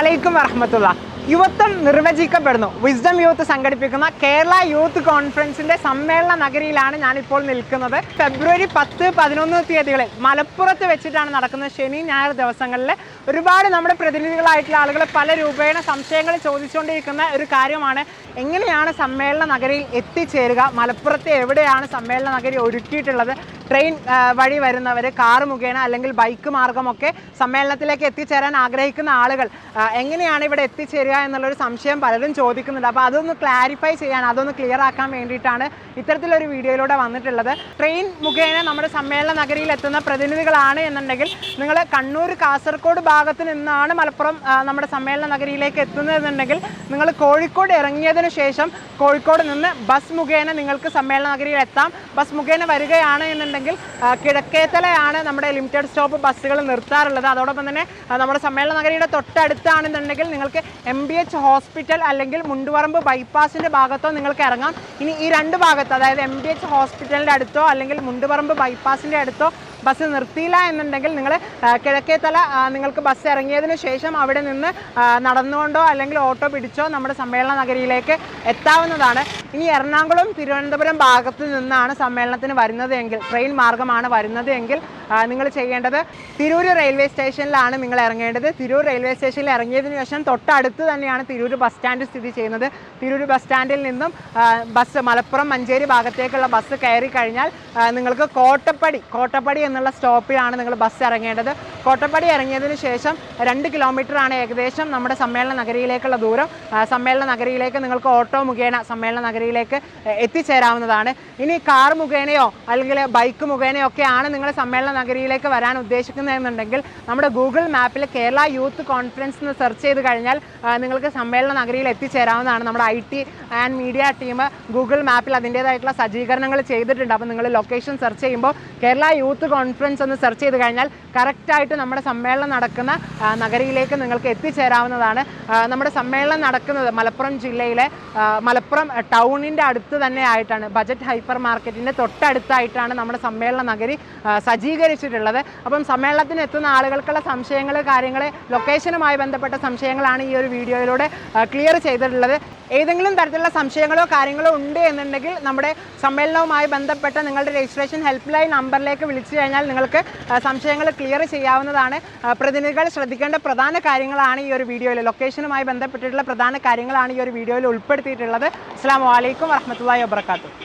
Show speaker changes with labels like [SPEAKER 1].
[SPEAKER 1] അലൈക്കും വറഹ്മത്തുള്ളാഹി. യുവത്വം നിർവചിക്കപ്പെടുന്നു. വിസ്ഡം യൂത്ത് സംഘടിപ്പിക്കുന്ന കേരള യൂത്ത് കോൺഫറൻസിന്റെ സമ്മേളന നഗരിയിലാണ് ഞാനിപ്പോൾ നിൽക്കുന്നത്. ഫെബ്രുവരി 10, 11 തീയതികളിൽ മലപ്പുറത്ത് വെച്ചിട്ടാണ് നടക്കുന്നത്. ശനി ഞായർ ദിവസങ്ങളിൽ ഒരുപാട് നമ്മുടെ പ്രതിനിധികളായിട്ടുള്ള ആളുകൾ പല രൂപേണ സംശയങ്ങൾ ചോദിച്ചുകൊണ്ടിരിക്കുന്ന ഒരു കാര്യമാണ്, എങ്ങനെയാണ് സമ്മേളന നഗരിയിൽ എത്തിച്ചേരുക, മലപ്പുറത്ത് എവിടെയാണ് സമ്മേളന നഗരി ഒരുക്കിയിട്ടുള്ളത്, ട്രെയിൻ വഴി വരുന്നവർ കാർ മുഖേന അല്ലെങ്കിൽ ബൈക്ക് മാർഗമൊക്കെ സമ്മേളനത്തിലേക്ക് എത്തിച്ചേരാൻ ആഗ്രഹിക്കുന്ന ആളുകൾ എങ്ങനെയാണ് ഇവിടെ എത്തിച്ചേരുക എന്നുള്ളൊരു സംശയം പലരും ചോദിക്കുന്നുണ്ട്. അപ്പോൾ അതൊന്ന് ക്ലാരിഫൈ ചെയ്യാൻ, അതൊന്ന് ക്ലിയർ ആക്കാൻ വേണ്ടിയിട്ടാണ് ഇത്തരത്തിലൊരു വീഡിയോയിലൂടെ വന്നിട്ടുള്ളത്. ട്രെയിൻ മുഖേന നമ്മുടെ സമ്മേളന നഗരിയിൽ എത്തുന്ന പ്രതിനിധികളാണ് എന്നുണ്ടെങ്കിൽ നിങ്ങൾ കണ്ണൂർ കാസർഗോഡ് ഭാഗത്ത് നിന്നാണ് മലപ്പുറം നമ്മുടെ സമ്മേളന നഗരിയിലേക്ക് എത്തുന്നതെന്നുണ്ടെങ്കിൽ നിങ്ങൾ കോഴിക്കോട് ഇറങ്ങിയതിനു ശേഷം കോഴിക്കോട് നിന്ന് ബസ് മുഖേന നിങ്ങൾക്ക് സമ്മേളന നഗരിയിൽ എത്താം. ബസ് മുഖേന വരികയാണ് എന്നുണ്ടെങ്കിൽ കിഴക്കേത്തലയാണ് നമ്മുടെ ലിമിറ്റഡ് സ്റ്റോപ്പ് ബസ്സുകൾ നിർത്താറുള്ളത്. അതോടൊപ്പം തന്നെ നമ്മുടെ സമ്മേളന നഗരിയുടെ തൊട്ടടുത്താണെന്നുണ്ടെങ്കിൽ നിങ്ങൾക്ക് MBH ഹോസ്പിറ്റൽ അല്ലെങ്കിൽ മുണ്ടുപറമ്പ് ബൈപ്പാസിൻ്റെ ഭാഗത്തോ നിങ്ങൾക്ക് ഇറങ്ങാം. ഇനി ഈ രണ്ട് ഭാഗത്ത്, അതായത് MBH ഹോസ്പിറ്റലിൻ്റെ അടുത്തോ അല്ലെങ്കിൽ മുണ്ടുപറമ്പ് ബൈപ്പാസിൻ്റെ അടുത്തോ ബസ് നിർത്തിയില്ല എന്നുണ്ടെങ്കിൽ നിങ്ങൾ കിഴക്കേത്തല നിങ്ങൾക്ക് ബസ് ഇറങ്ങിയതിന് ശേഷം അവിടെ നിന്ന് നടന്നുകൊണ്ടോ അല്ലെങ്കിൽ ഓട്ടോ പിടിച്ചോ നമ്മുടെ സമ്മേളന നഗരിയിലേക്ക് എത്താവുന്നതാണ്. ഇനി എറണാകുളം തിരുവനന്തപുരം ഭാഗത്തു നിന്നാണ് സമ്മേളനത്തിന് വരുന്നത് എങ്കിൽ, ട്രെയിൻ മാർഗമാണ് വരുന്നത് എങ്കിൽ നിങ്ങൾ ചെയ്യേണ്ടത് തിരൂർ റെയിൽവേ സ്റ്റേഷനിലാണ് നിങ്ങൾ ഇറങ്ങേണ്ടത്. തിരൂർ റെയിൽവേ സ്റ്റേഷനിൽ ഇറങ്ങിയതിന് ശേഷം തൊട്ടടുത്ത് തന്നെയാണ് തിരൂർ ബസ് സ്റ്റാൻഡ് സ്ഥിതി ചെയ്യുന്നത്. തിരൂർ ബസ് സ്റ്റാൻഡിൽ നിന്നും ബസ് മലപ്പുറം മഞ്ചേരി ഭാഗത്തേക്കുള്ള ബസ് കയറി കഴിഞ്ഞാൽ നിങ്ങൾക്ക് കോട്ടപ്പടി എന്നുള്ള സ്റ്റോപ്പിലാണ് നിങ്ങൾ ബസ് ഇറങ്ങേണ്ടത്. കോട്ടപ്പടി ഇറങ്ങിയതിന് ശേഷം 2 കിലോമീറ്ററാണ് ഏകദേശം നമ്മുടെ സമ്മേളന നഗരിയിലേക്കുള്ള ദൂരം. സമ്മേളന നഗരിയിലേക്ക് നിങ്ങൾക്ക് ഓട്ടോ മുഖേന സമ്മേളന നഗരിയിലേക്ക് എത്തിച്ചേരാവുന്നതാണ്. ഇനി കാർ മുഖേനയോ അല്ലെങ്കിൽ ബൈക്ക് മുഖേനയോ ഒക്കെയാണ് നിങ്ങൾ സമ്മേളന നഗരിയിലേക്ക് വരാൻ ഉദ്ദേശിക്കുന്നതെന്നുണ്ടെങ്കിൽ നമ്മുടെ ഗൂഗിൾ മാപ്പിൽ കേരള യൂത്ത് കോൺഫറൻസ് എന്ന് സെർച്ച് ചെയ്ത് കഴിഞ്ഞാൽ നിങ്ങൾക്ക് സമ്മേളന നഗരിയിൽ എത്തിച്ചേരാവുന്നതാണ്. നമ്മുടെ IT and media team Google മാപ്പിൽ അതിൻ്റേതായിട്ടുള്ള സജ്ജീകരണങ്ങൾ ചെയ്തിട്ടുണ്ട്. അപ്പോൾ നിങ്ങൾ ലൊക്കേഷൻ സെർച്ച് ചെയ്യുമ്പോൾ കേരള യൂത്ത് കോൺഫറൻസ് എന്ന് സെർച്ച് ചെയ്ത് കഴിഞ്ഞാൽ കറക്റ്റായിട്ട് നമ്മുടെ സമ്മേളനം നടക്കുന്ന നഗരിയിലേക്ക് നിങ്ങൾക്ക് എത്തിച്ചേരാവുന്നതാണ്. നമ്മുടെ സമ്മേളനം നടക്കുന്നത് മലപ്പുറം ജില്ലയിലെ മലപ്പുറം ടൗണിൻ്റെ അടുത്ത് തന്നെ ആയിട്ടാണ്, ബജറ്റ് ഹൈപ്പർ മാർക്കറ്റിൻ്റെ തൊട്ടടുത്തായിട്ടാണ് നമ്മുടെ സമ്മേളന നഗരി സജ്ജീകരിച്ചിട്ടുള്ളത്. അപ്പം സമ്മേളനത്തിന് എത്തുന്ന ആളുകൾക്കുള്ള സംശയങ്ങൾ, കാര്യങ്ങൾ, ലൊക്കേഷനുമായി ബന്ധപ്പെട്ട സംശയങ്ങളാണ് ഈ ഒരു വീഡിയോയിലൂടെ ക്ലിയർ ചെയ്തിട്ടുള്ളത്. ഏതെങ്കിലും തരത്തിലുള്ള സംശയങ്ങളോ കാര്യങ്ങളോ ഉണ്ട് എന്നുണ്ടെങ്കിൽ നമ്മുടെ സമ്മേളനവുമായി ബന്ധപ്പെട്ട നിങ്ങളുടെ രജിസ്ട്രേഷൻ ഹെൽപ്പ് ലൈൻ നമ്പറിലേക്ക് വിളിച്ചു കഴിഞ്ഞാൽ നിങ്ങൾക്ക് സംശയങ്ങൾ ക്ലിയർ ചെയ്യാവുന്നതാണ്. പ്രതിനിധികൾ ശ്രദ്ധിക്കേണ്ട പ്രധാന കാര്യങ്ങളാണ് ഈ ഒരു വീഡിയോയിൽ, ലൊക്കേഷനുമായി ബന്ധപ്പെട്ടിട്ടുള്ള പ്രധാന കാര്യങ്ങളാണ് ഈ ഒരു വീഡിയോയിൽ ഉൾപ്പെടുത്തിയിട്ടുള്ളത്. അസ്സലാമു അലൈക്കും വറഹ്മത്തുള്ളാഹി വബറകാതുഹു.